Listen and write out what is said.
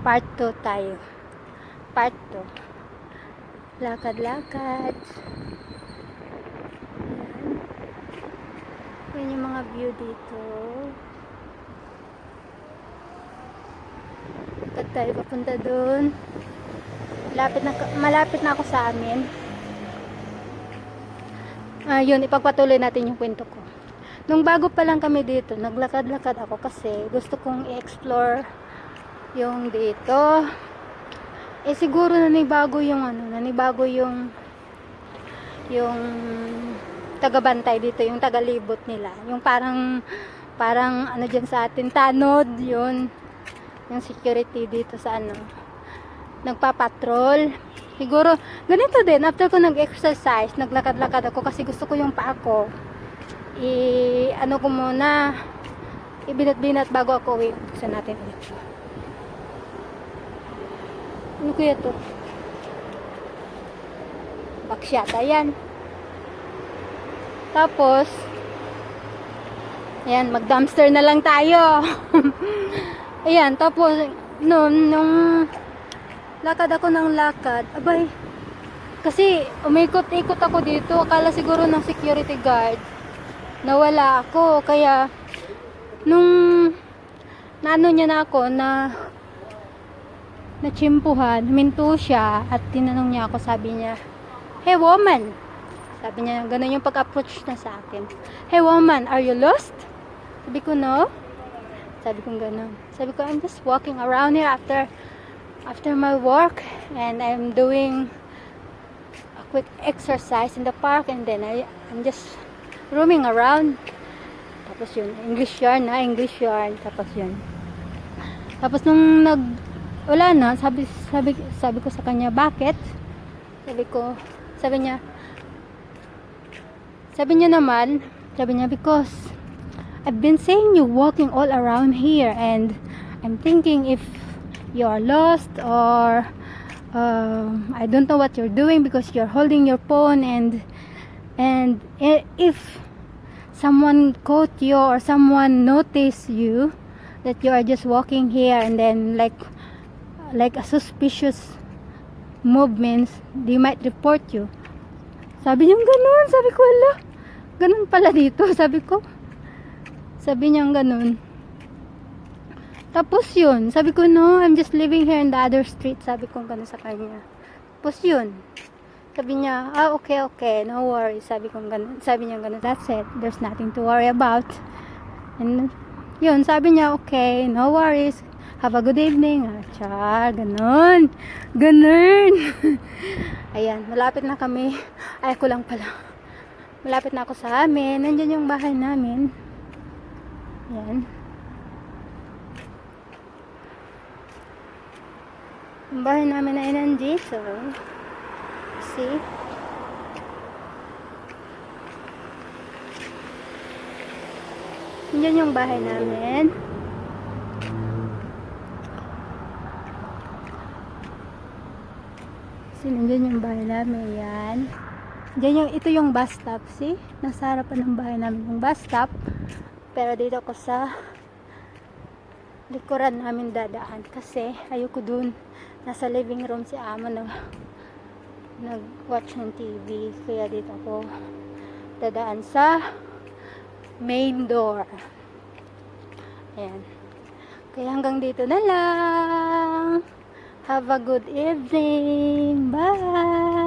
Part 2 tayo. Part 2. Lakad-lakad. Ayan. Ayan yung mga view dito. Lakad tayo papunta dun. Malapit na ako sa amin. Yun, ipagpatuloy natin yung kwento ko. Nung bago pa lang kami dito, naglakad-lakad ako kasi gusto kong i-explore yung dito. Siguro nanibago yung tagabantay dito, yung tagalibot nila. Yung parang ano dyan sa atin, tanod, yun. Yung security dito sa nagpapatrol. Siguro, ganito din, after ko nag-exercise, naglakad-lakad ako kasi gusto ko yung paa ko. Ibinat-binat bago ako uwi. Buksan natin ulit. Ano kaya to? Baksyata yan. Tapos, ayan, mag-dumpster na lang tayo. Ayan, tapos, nung lakad ako ng lakad, abay, kasi umikot-ikot ako dito, akala siguro ng security guard, nawala ako, kaya, nung, naano niya na ako, natsimpuhan, huminto siya, at tinanong niya ako, sabi niya, "Hey woman," sabi niya, ganun yung pag-approach na sa akin, "Hey woman, are you lost?" Sabi ko, "No." Sabi ko ganun. Sabi ko, "I'm just walking around here after my work, and I'm doing a quick exercise in the park, and then I'm just roaming around." Tapos yun, English yarn. Tapos yun. Tapos nung wala na, sabi ko sa kanya, "Bakit?" Sabi niya naman, "Because I've been seeing you walking all around here, and I'm thinking if you are lost, or I don't know what you're doing because you're holding your phone, and if someone caught you or someone noticed you that you are just walking here, and then like a suspicious movements, they might report you." Sabi niya ganun. Sabi ko, "Ala, ganun pala dito." Sabi niya ganun. Tapos yun, sabi ko, "No, I'm just living here in the other street." Sabi ko ganun sa kanya. Tapos yun, sabi niya, okay, no worries." Sabi niya ganun, "That's it, there's nothing to worry about." And yun, sabi niya, "Okay, no worries, have a good evening." Char, ganun. Ayan, malapit na kami. Ay, ako lang pala. Malapit na ako sa amin. Nandyan yung bahay namin. Ayan. Yung bahay namin ay nandito. See? Nandyan yung bahay namin. See, nandyan yung bahay namin. Yan. Ito yung bus stop. See? Nasa harapan ng bahay namin yung bus stop. Pero dito ako sa likuran namin dadaan. Kasi ayoko dun. Nasa living room si Amo nag-watch ng TV. Kaya dito ako dadaan sa main door. Ayan. Kaya hanggang dito na lang. Have a good evening. Bye!